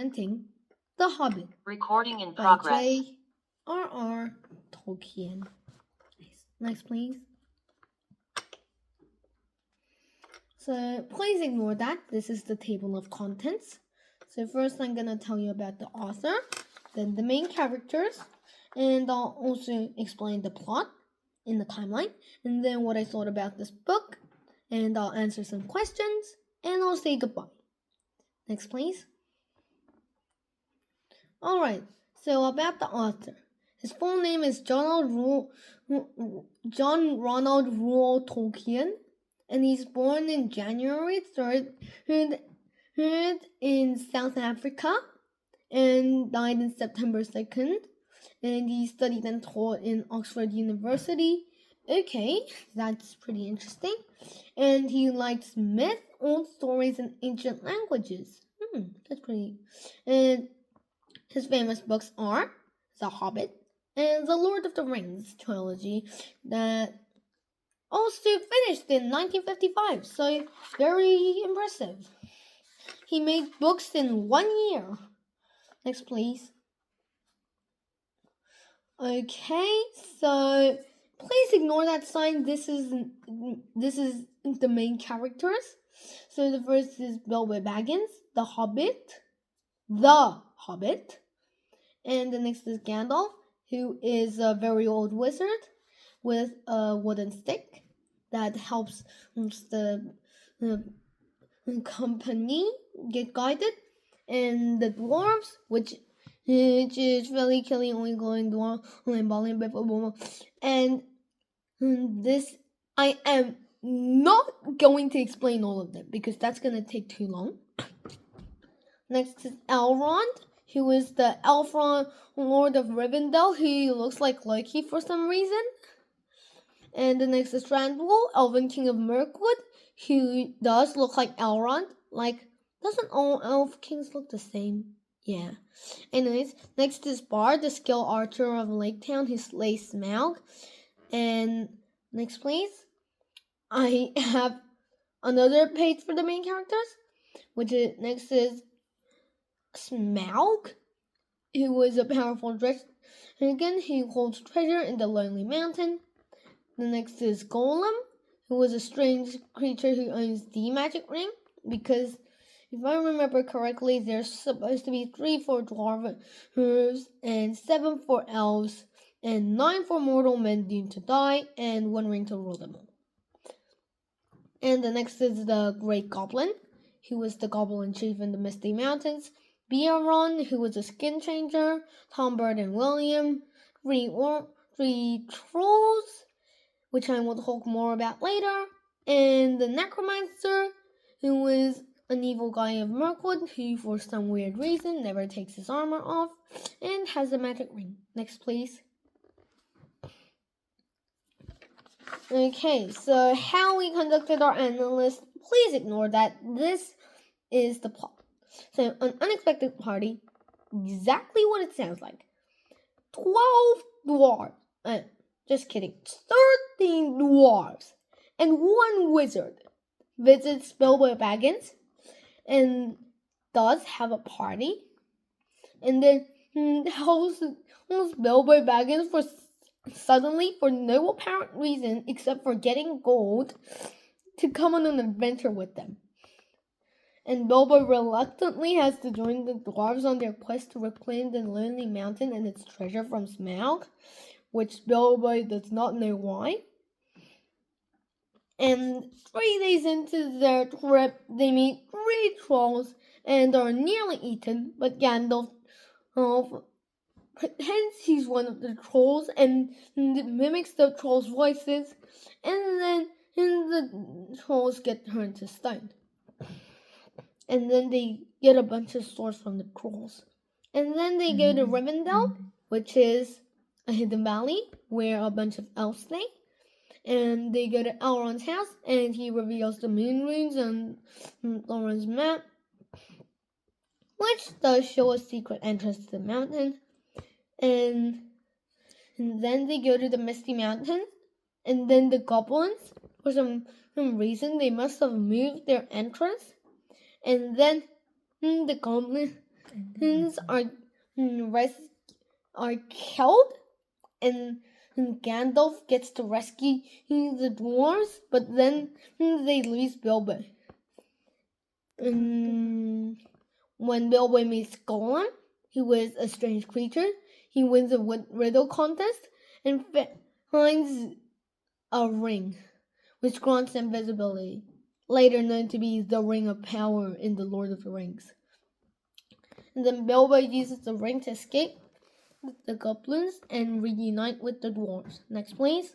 presenting The Hobbit. Recording in by progress. J.R.R. Tolkien. Next, please. So please ignore that. This is the table of contents. So first I'm going to tell you about the author, then the main characters, and I'll also explain the plot in the timeline, and then what I thought about this book, and I'll answer some questions, and I'll say goodbye. Next, please. Alright, so about the author. His full name is John Ronald Reuel Tolkien, and he's born in January 3rd in South Africa and died in September 2nd. And he studied and taught in Oxford University. Okay, that's pretty interesting. And he likes myth, old stories, and ancient languages. That's pretty. And his famous books are The Hobbit and The Lord of the Rings trilogy that also finished in 1955. So very impressive. He made books in 1 year. Next, please. Okay, so please ignore that sign. This is the main characters. So the first is Bilbo Baggins, the Hobbit, and the next is Gandalf, who is a very old wizard with a wooden stick that helps the company get guided, and the dwarves, which is really killing only going dwarf and this I am not going to explain all of them because that's gonna take too long. Next is Elrond, who is the elf Lord of Rivendell, who looks like Loki for some reason. And the next is Thranduil, Elven King of Mirkwood, who does look like Elrond. Like, doesn't all elf kings look the same? Yeah. Anyways, next is Bard, the skilled archer of Lake Town, who slays Smaug. And next, please. I have another page for the main characters, which is next is Smaug, who is a powerful dragon who holds treasure in the Lonely Mountain. The next is Golem, who is a strange creature who owns the magic ring, because if I remember correctly, there's supposed to be 3 for dwarves, and 7 for elves, and 9 for mortal men doomed to die, and 1 ring to rule them all. And the next is the Great Goblin, who is the goblin chief in the Misty Mountains, Bearon, who is a skin changer, Tom, Bird, and William, 3 trolls, which I will talk more about later, and the Necromancer, who is an evil guy of Mirkwood, who for some weird reason never takes his armor off, and has a magic ring. Next, please. Okay, so how we conducted our analysis, please ignore that. This is the plot. So, an unexpected party, exactly what it sounds like. 12 dwarves. Just kidding. 13 dwarves and 1 wizard visits Bilbo Baggins and does have a party, and then tells Bilbo Baggins for no apparent reason except for getting gold to come on an adventure with them. And Bilbo reluctantly has to join the dwarves on their quest to reclaim the Lonely Mountain and its treasure from Smaug, which Bilbo does not know why. And 3 days into their trip, they meet 3 trolls and are nearly eaten, but Gandalf pretends he's one of the trolls and mimics the trolls' voices, and then the trolls get turned to stone. And then they get a bunch of swords from the trolls. And then they go to Rivendell, which is a hidden valley where a bunch of elves stay. And they go to Elrond's house, and he reveals the moon runes on Elrond's map, which does show a secret entrance to the mountain. And then they go to the Misty Mountain, and then the goblins, for some reason, they must have moved their entrance. And then the goblins are killed, and Gandalf gets to rescue the dwarves, but then they lose Bilbo. And when Bilbo meets Gollum, who is a strange creature, he wins a riddle contest and finds a ring, which grants invisibility, later known to be the Ring of Power in The Lord of the Rings. And then Bilbo uses the ring to escape the goblins and reunite with the dwarves. Next, please.